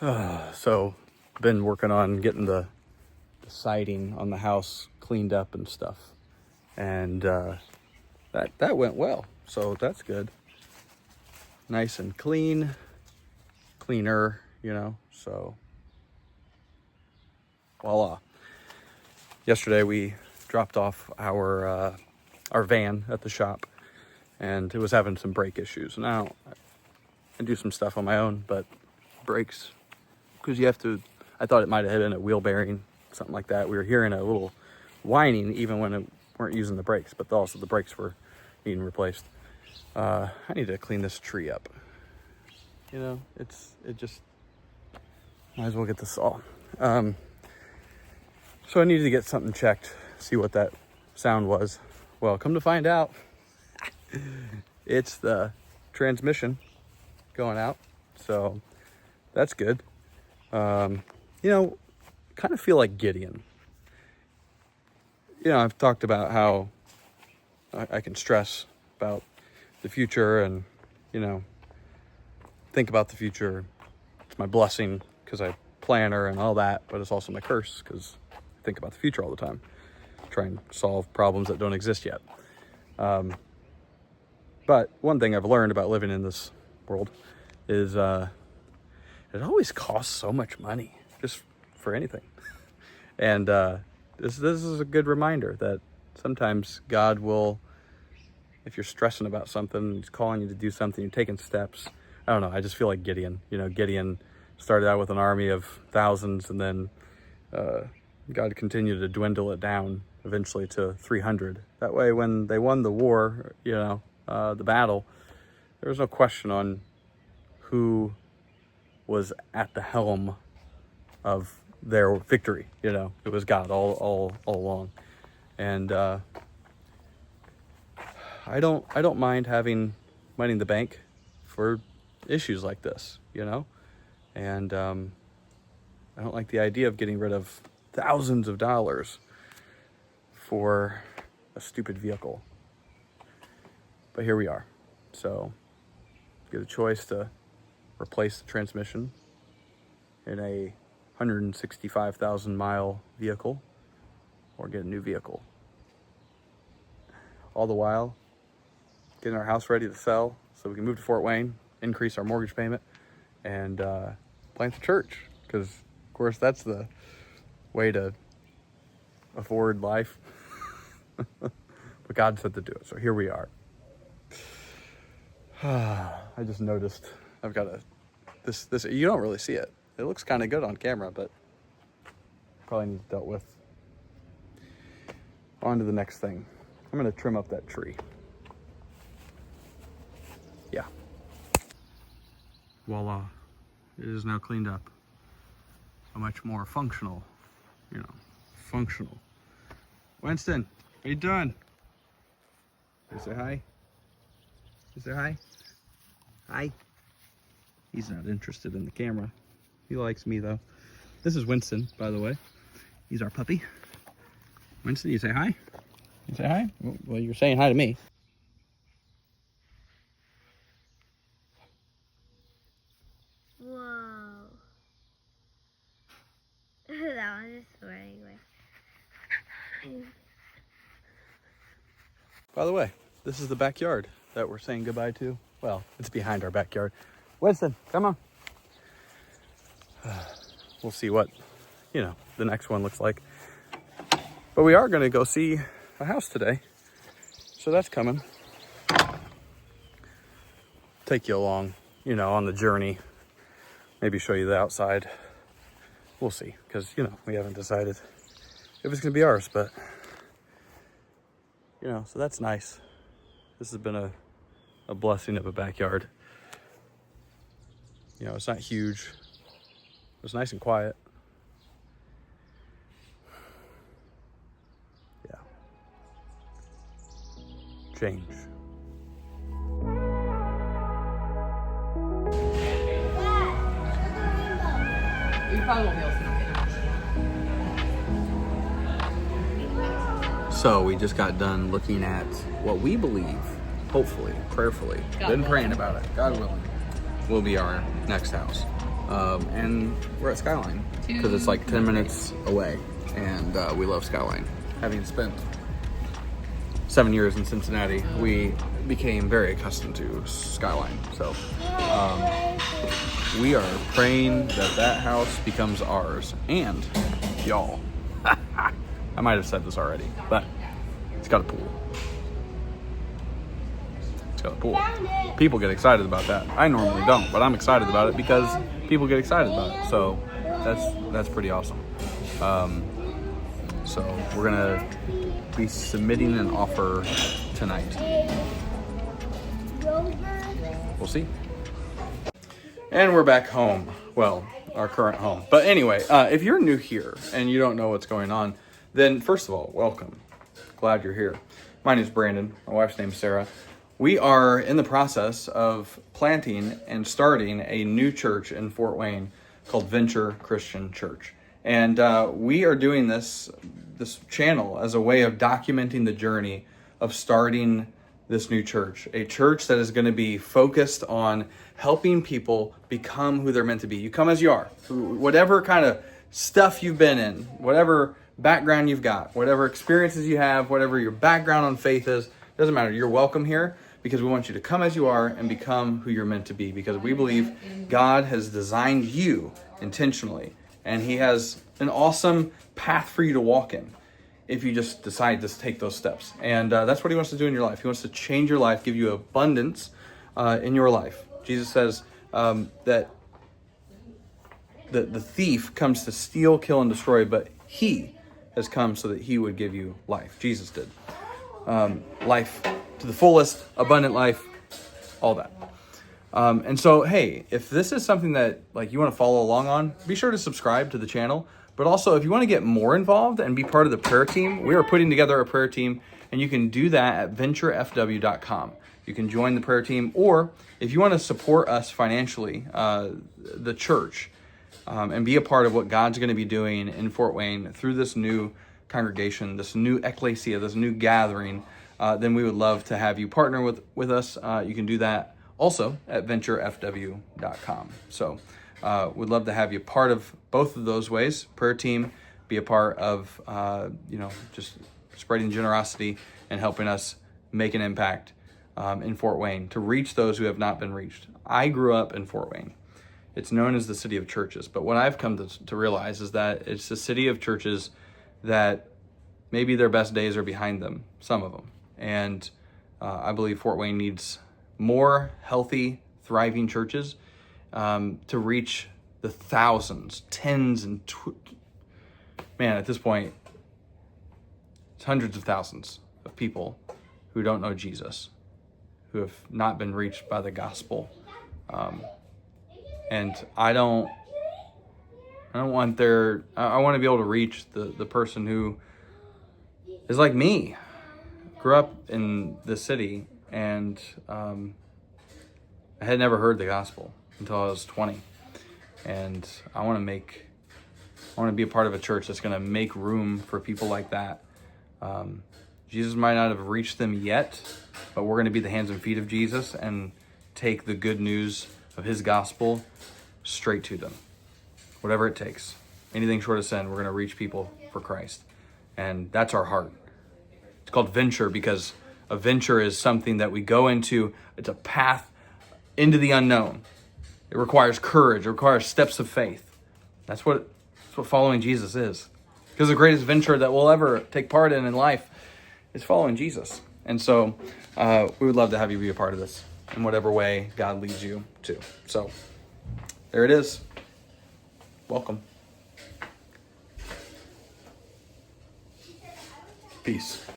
So, been working on getting the siding on the house cleaned up and stuff, and that went well. So that's good. Nice and cleaner, So, voila. Yesterday we dropped off our van at the shop, and it was having some brake issues. Now I do some stuff on my own, but brakes, because you have to. I thought it might have been a wheel bearing, something like that. We were hearing a little whining even when it weren't using the brakes, but also the brakes were needing replaced. I need to clean this tree up. It just might as well get this all. So I needed to get something checked, see what that sound was. Well, come to find out, it's the transmission going out. So that's good. Kind of feel like Gideon. I've talked about how I can stress about the future and, think about the future. It's my blessing because I planner and all that, but it's also my curse because I think about the future all the time. Try and solve problems that don't exist yet. But one thing I've learned about living in this world is it always costs so much money just for anything. And this is a good reminder that sometimes God will, if you're stressing about something, he's calling you to do something, you're taking steps. I don't know, I just feel like Gideon. Gideon started out with an army of thousands, and then God continued to dwindle it down eventually to 300. That way, when they won the war, the battle, there was no question on who was at the helm of their victory. It was God all along. And I don't mind having money in the bank for issues like this, and I don't like the idea of getting rid of thousands of dollars for a stupid vehicle. But here we are. So get a choice to replace the transmission in a 165,000 mile vehicle or get a new vehicle. All the while getting our house ready to sell so we can move to Fort Wayne, increase our mortgage payment, and plant the church, because of course that's the way to afford life. But God said to do it, so here we are. I just noticed I've got this you don't really see it. It looks kind of good on camera, but probably needs dealt with. On to the next thing. I'm going to trim up that tree. Yeah. Voila. It is now cleaned up. So much more functional. Functional. Winston, how you doing? You say hi? You say hi? Hi. He's not interested in the camera. He likes me though. This is Winston, by the way. He's our puppy. Winston, you say hi? You say hi? Well, you're saying hi to me. Whoa. That one is swearing away. By the way, this is the backyard that we're saying goodbye to. Well, it's behind our backyard. Winston, come on. We'll see what, the next one looks like. But we are going to go see a house today. So that's coming. Take you along, on the journey. Maybe show you the outside. We'll see, because, we haven't decided if it's going to be ours, but, so that's nice. This has been a blessing of a backyard. It's not huge. It's nice and quiet. Yeah. Change. So we just got done looking at what we believe, hopefully, prayerfully, been praying about it, God willing, will be our next house. and we're at Skyline because it's like 10 minutes away, and we love Skyline. Having spent 7 years in Cincinnati, we became very accustomed to Skyline. So we are praying that that house becomes ours, and y'all. I might have said this already, but it's got a pool. It's got a pool. People get excited about that. I normally don't, but I'm excited about it because people get excited about it. So that's pretty awesome. So we're gonna be submitting an offer tonight. We'll see. And we're back home. Well, our current home. But anyway, if you're new here and you don't know what's going on, then first of all, welcome. Glad you're here. My name is Brandon. My wife's name is Sarah. We are in the process of planting and starting a new church in Fort Wayne called Venture Christian Church. And we are doing this channel as a way of documenting the journey of starting this new church. A church that is going to be focused on helping people become who they're meant to be. You come as you are. Whatever kind of stuff you've been in, whatever background you've got, whatever experiences you have, whatever your background on faith is, doesn't matter. You're welcome here because we want you to come as you are and become who you're meant to be, because we believe God has designed you intentionally, and he has an awesome path for you to walk in if you just decide to take those steps. And that's what he wants to do in your life. He wants to change your life, give you abundance in your life. Jesus says that the thief comes to steal, kill, and destroy, but he has come so that he would give you life. Jesus did. Life to the fullest, abundant life, all that. And so, hey, if this is something that like you want to follow along on, be sure to subscribe to the channel. But also, if you want to get more involved and be part of the prayer team, we are putting together a prayer team, and you can do that at venturefw.com. You can join the prayer team, or if you want to support us financially, the church, and be a part of what God's going to be doing in Fort Wayne through this new congregation, this new ecclesia, this new gathering, then we would love to have you partner with us. You can do that also at venturefw.com. So we'd love to have you part of both of those ways. Prayer team, be a part of, just spreading generosity and helping us make an impact in Fort Wayne to reach those who have not been reached. I grew up in Fort Wayne. It's known as the city of churches, but what I've come to realize is that it's a city of churches that maybe their best days are behind them, some of them. And I believe Fort Wayne needs more healthy, thriving churches to reach the thousands, tens, and at this point, it's hundreds of thousands of people who don't know Jesus, who have not been reached by the gospel. And I want to be able to reach the person who is like me, grew up in the city, and I had never heard the gospel until I was 20. And I want to be a part of a church that's going to make room for people like that. Jesus might not have reached them yet, but we're going to be the hands and feet of Jesus and take the good news of his gospel straight to them. Whatever it takes. Anything short of sin, we're going to reach people for Christ. And that's our heart. It's called venture because a venture is something that we go into. It's a path into the unknown. It requires courage. It requires steps of faith. That's what following Jesus is. Because the greatest venture that we'll ever take part in life is following Jesus. And so we would love to have you be a part of this in whatever way God leads you to. So there it is. Welcome. Peace.